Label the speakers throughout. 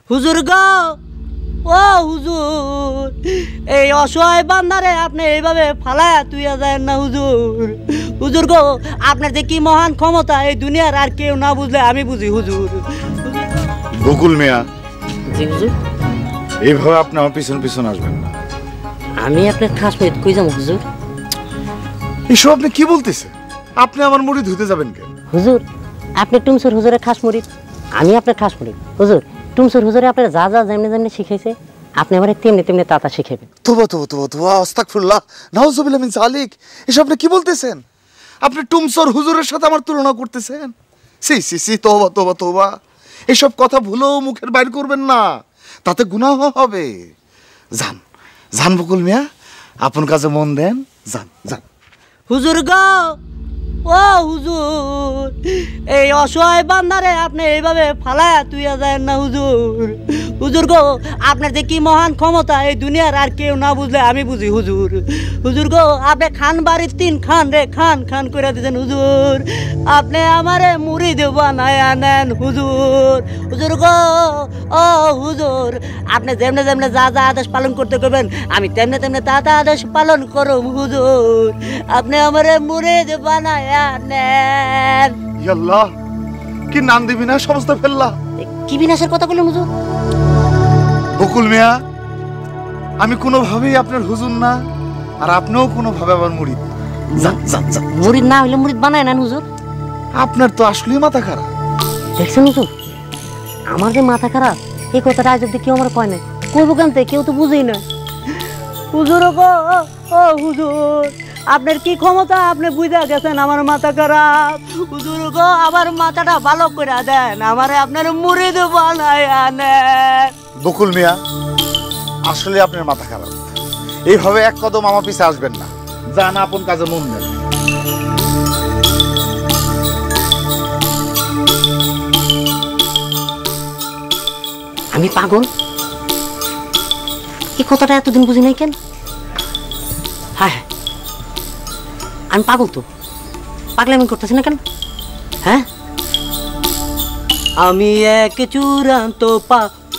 Speaker 1: হুজুর গো, ও হুজুর, এই অসহায় বান্দারে আপনি এইভাবে ফালায়া তুইয়া যায় না হুজুর। হুজুর গো, আপনার যে কি মহান ক্ষমতা এই দুনিয়ার আর কেউ না বুঝলে আমি বুঝি হুজুর।
Speaker 2: বকুল মিয়া,
Speaker 1: জি হুজুর।
Speaker 2: এইভাবে আপনি আমার পিছন পিছন আসবেন না।
Speaker 1: আমি আপনার খাস মুরিদ, কই যাবো হুজুর?
Speaker 2: এসব আপনি কি বলতেছেন? আপনি আমার মুরিদ হইতে যাবেন কেন?
Speaker 1: হুজুর, আপনি টুমসুর হুজুরের খাস মুরিদ, আমি আপনার খাস মুরিদ। হুজুর, টুমসুর হুজুরে আপনার যা যা যেমনি যেমনি শিখাইছে আপনি আমার তেমনি তেমনি তাতা শিখাবেন।
Speaker 2: তোবা তোবা তোবা তোবা, আস্তাগফিরুল্লাহ, নাউজুবিল্লাহ মিন যালিক। এসব আপনি কি বলতেছেন? আপনি টুমসর হুজুরের সাথে আমার তুলনা করতেছেন? সি সি সি, তোবা তোবা তোবা, এসব কথা ভুলেও মুখের বাইর করবেন না, তাতে গুনাহ হবে। যান যান বকুল মিয়া, আপন কাজে মন দেন, যান যান।
Speaker 1: হুজুর গো, ও হুজুর, এই অসহায় বান্দারে আপনি এইভাবে ফালায়া তুইয়া যায় না হুজুর। হুজুর গো, আপনার যে কি মহান ক্ষমতা এই দুনিয়ার আর কেউ না বুঝলে আমি বুঝি হুজুর। হুজুর গো, আপনি খান বাড়ির 3 খান রে খান খান করে দিয়েছেন হুজুর। আপনি আমারে মুরিদ বানায়া নেন হুজুর। হুজুর গো, ও হুজুর, আপনি যেমনে যেমনে যা যা আদেশ পালন করতে করবেন আমি তেমনে তেমনে তা তা আদেশ পালন করব হুজুর। আপনি আমারে মুরিদ বানায়া নেন।
Speaker 2: ইয়াল্লাহ, কি নাম দিবি না সমস্ত ফেললা।
Speaker 1: কি বিনাশের কথা বললেন হুজুর?
Speaker 2: বকুল মিয়া, আমি কোনোভাবেই আপনার হুজুর না, আর আপনিও কোনোভাবে আমার মুরিদ। যান যান যান।
Speaker 1: মুরিদ না হইলে মুরিদ বানায় নেন হুজুর।
Speaker 2: আপনার তো আসলেই মাথা খারাপ।
Speaker 1: দেখছেন হুজুর, আমার যে মাথা খারাপ এই কথাটা আজ অব্দি কেউ আমার কয় নাই। কইব কেন, কেউ তো বুঝেই না। হুজুর গো, ও হুজুর, আপনার কি ক্ষমতা আপনি বুঝা গেছেন আমার মাথা খারাপ। হুজুর গো, আমার মাথাটা ভালো করে দেন, আমারে আপনার মুরিদ বানায়া নেন।
Speaker 2: বকুল মিয়া, আসলে আপনার মাথা খারাপ। এইভাবে এক কদম আমার পিছে আসবেন না, যান আপন কাজে মন দেন।
Speaker 1: আমি পাগল, এই কথাটা এতদিন বুঝি নাই কেন? হ্যাঁ, আমি পাগল তো, পাগলামি করতেছি না কেন? হ্যাঁ, আমি এক চূড়ান্ত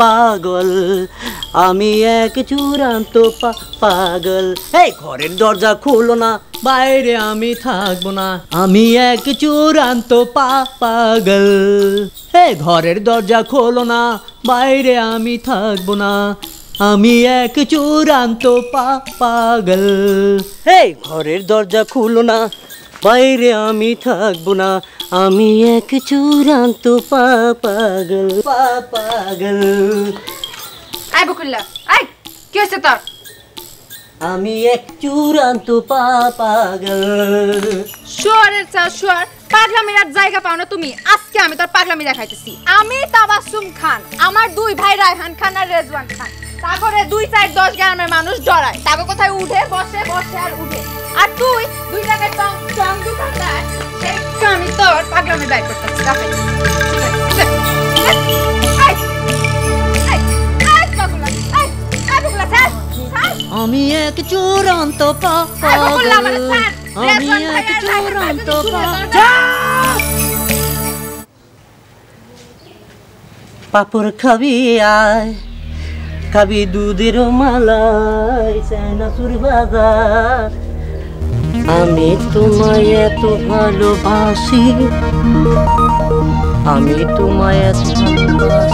Speaker 1: পাগল, আমি এক চূড়ান্ত পাগল। এই ঘরের দরজা খুলো না, বাইরে আমি থাকবো না, আমি এক চূড়ান্ত পাগল। এই ঘরের দরজা খোলো না, বাইরে আমি থাকবো না, আমি এক চূড়ান্ত পাগল। এই ঘরের দরজা খুলো না, বাইরে আমি থাকবো না, আমি এক চূড়ান্ত পাগল পাগল।
Speaker 3: আই বকুল্লা, আই কি হয়েছে তোর?
Speaker 1: আমি এক চূড়ান্ত পাগল।
Speaker 3: শুয়ারের চা শুয়ার, পাগলামির আর জায়গা পাও না তুমি। আজকে আমি তোর পাগলামি দেখাইতেছি। আমি তাবাসসুম খান, আমার 2 ভাই রায়হান খান আর রেজওয়ান খান, তারপরে 2, 4, 10 গ্রামের মানুষ ডরায়, তাকে কোথায় উঠে বসে বসে আর উঠে। আর তুই 2 টাকার টং দোকানদার, সেই আমি তোর পাগলামি বাইর করতেছি।
Speaker 1: আমি এক চূড়ান্ত পাগল, আমি এক চূড়ান্ত পাপড় খাবি আয়, খাবি দুধের মালাই, চায়নাচুর বাজার। আমি তোমায় এত ভালোবাসি, আমি তোমায় এত ভালোবাসি।